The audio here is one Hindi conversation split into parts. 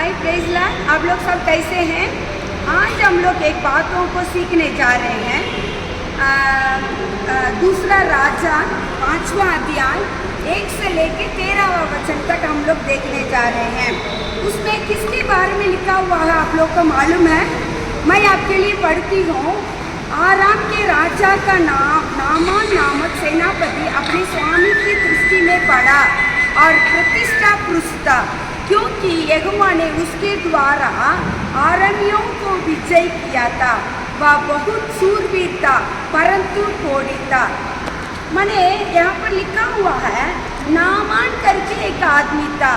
हाय प्रेज लॉर्ड, आप लोग सब कैसे हैं। आज हम लोग एक बातों को सीखने जा रहे हैं। दूसरा राजा 5वां अध्याय 1 से लेके 13वां वचन तक हम लोग देखने जा रहे हैं। उसमें किसके बारे में लिखा हुआ है आप लोग को मालूम है। मैं आपके लिए पढ़ती हूँ। आराम के राजा का नामान नामक सेनापति अपने स्वामी की दृष्टि में पड़ा और प्रतिष्ठा पुरुषता, क्योंकि यहोवा ने उसके द्वारा आरामियों को विजय किया था। वह बहुत शूरवीर था परंतु कोढ़ी था। मैंने यहाँ पर लिखा हुआ है नामान करके एक आदमी था।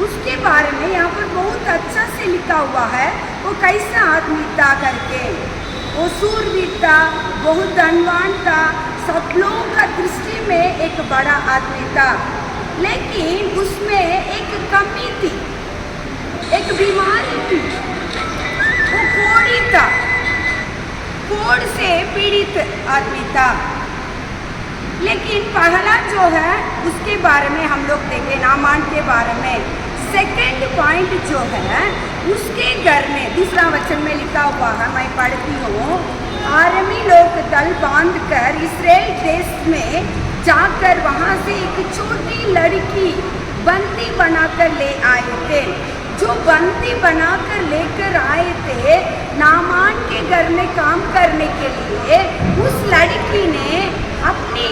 उसके बारे में यहाँ पर बहुत अच्छा से लिखा हुआ है वो कैसा आदमी था करके। वो शूरवीर था, बहुत धनवान था, सब लोगों का दृष्टि में एक बड़ा आदमी था। लेकिन उसमें एक कमी थी, एक बीमारी थी। वो कोढ़ी था, कोढ़ से पीड़ित आदमी था। लेकिन पहला जो है उसके बारे में हम लोग देखें, नामान के बारे में। सेकंड पॉइंट जो है उसके घर में दूसरा वचन में लिखा हुआ है, मैं पढ़ती हूँ। आर्मी लोग दल बांधकर इस्राएल देश में जाकर वहाँ से एक छोटी लड़की बंदी बनाकर ले आए थे। जो बंदी बनाकर लेकर आए थे नामान के घर में काम करने के लिए, उस लड़की ने अपनी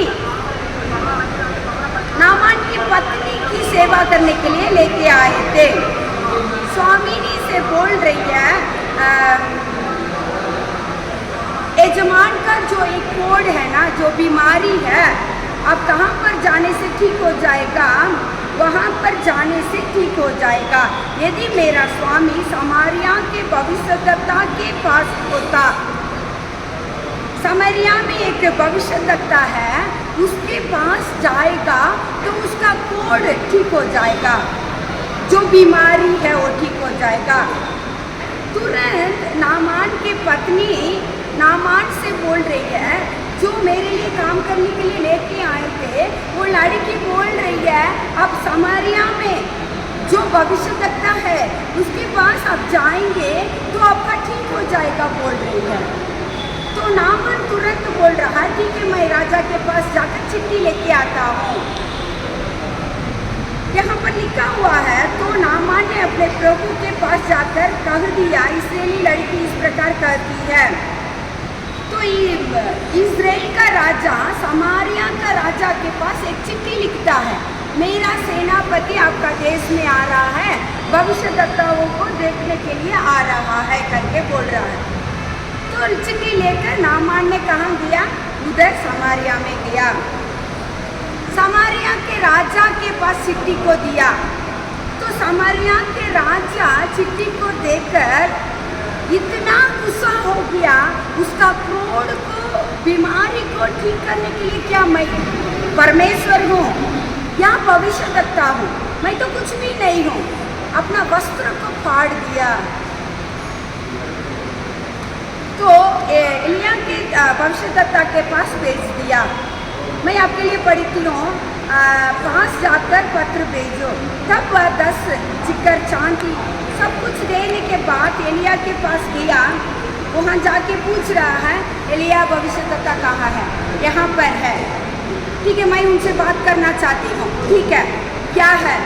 नामान की पत्नी की सेवा करने के लिए लेके आए थे। स्वामिनी से बोल रही है, यजमान का जो एक कोढ़ है ना, जो बीमारी है, अब कहाँ पर जाने से ठीक हो जाएगा, वहाँ पर जाने से ठीक हो जाएगा। यदि मेरा स्वामी समारिया के भविष्यद्वक्ता के पास होता। समारिया में एक भविष्यद्वक्ता है, उसके पास जाएगा तो उसका कोढ़ ठीक हो जाएगा, जो बीमारी है वो ठीक हो जाएगा। तुरंत नामान की पत्नी नामान से बोल रही है, जो मेरे लिए काम करने के लिए लेके आए थे, वो लड़की बोल रही है अब समारिया में जो भविष्यद्वक्ता है उसके पास आप जाएंगे तो आपका ठीक हो जाएगा, बोल रही है। तो नामान तुरंत बोल रहा है ठीक है, मैं राजा के पास जाकर चिट्ठी लेके आता हूँ। यहाँ पर लिखा हुआ है, तो नामान ने अपने प्रभु के पास जाकर कह दिया, इस्राएली लड़की इस प्रकार कहती है। तो इस्राएल का राजा समारिया का राजा के पास एक चिट्ठी लिखता है, मेरा सेनापति आपका देश में आ रहा है, भविष्यद्वक्ताओं को देखने के लिए आ रहा है करके बोल रहा है। तो चिट्ठी लेकर नामान ने कहाँ गया, उधर समारिया में गया। समारिया के राजा के पास चिट्ठी को दिया। तो समारिया के राजा चिट्ठी को देखकर इतना गुस्सा हो गया, उसका कोढ़ को, बीमारी को ठीक करने के लिए क्या मैं परमेश्वर हूँ या भविष्यद्वक्ता हूँ? मैं तो कुछ भी नहीं हूँ। अपना वस्त्र को फाड़ दिया। तो एलिया के भविष्यद्वक्ता के पास भेज दिया। मैं आपके लिए पढ़ती हूँ, पास जाकर पत्र भेजो। तब वह 10 चिकर चांदी सब कुछ देने के बाद एलिया के पास गया। वहाँ जाके पूछ रहा है, एलिया भविष्यद्वक्ता कहाँ है? यहाँ पर है। ठीक है, मैं उनसे बात करना चाहती हूँ। ठीक है, क्या है?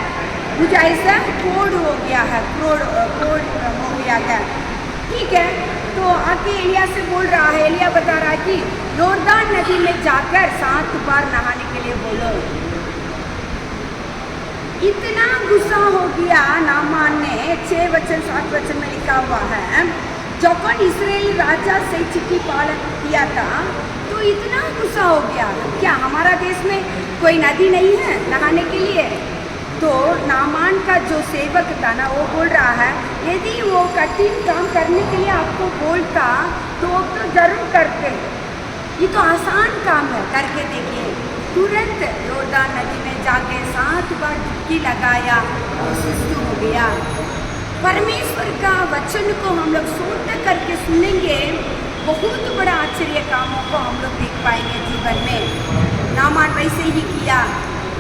मुझे ऐसा कोढ़ हो गया है, कोढ़ हो गया है। ठीक है, तो आके एलिया से बोल रहा है, एलिया बता रहा है कि योर्दान नदी में जाकर 7 बार नहाने के लिए बोलो। इतना गुस्सा हो गया नामान ने। 6 वचन 7 वचन में लिखा हुआ है, जब इस्राएली राजा से चिट्ठी पालन किया था तो इतना गुस्सा हो गया, क्या हमारा देश में कोई नदी नहीं है नहाने के लिए? तो नामान का जो सेवक था ना, वो बोल रहा है, यदि वो कठिन काम करने के लिए आपको बोलता तो वो तो जरूर करते, ये तो आसान काम है, करके देखिए। तुरंत योर्दान नदी में जाके 7 बार डुबकी लगाया और सुस्त हो गया। परमेश्वर का वचन को हम लोग सोच करके सुनेंगे, बहुत बड़ा आश्चर्य कामों को हम लोग देख पाएंगे जीवन में। नामान वैसे ही किया।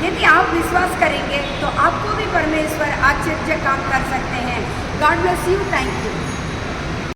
यदि आप विश्वास करेंगे तो आपको भी परमेश्वर आश्चर्य काम कर सकते हैं। God bless you. Thank you.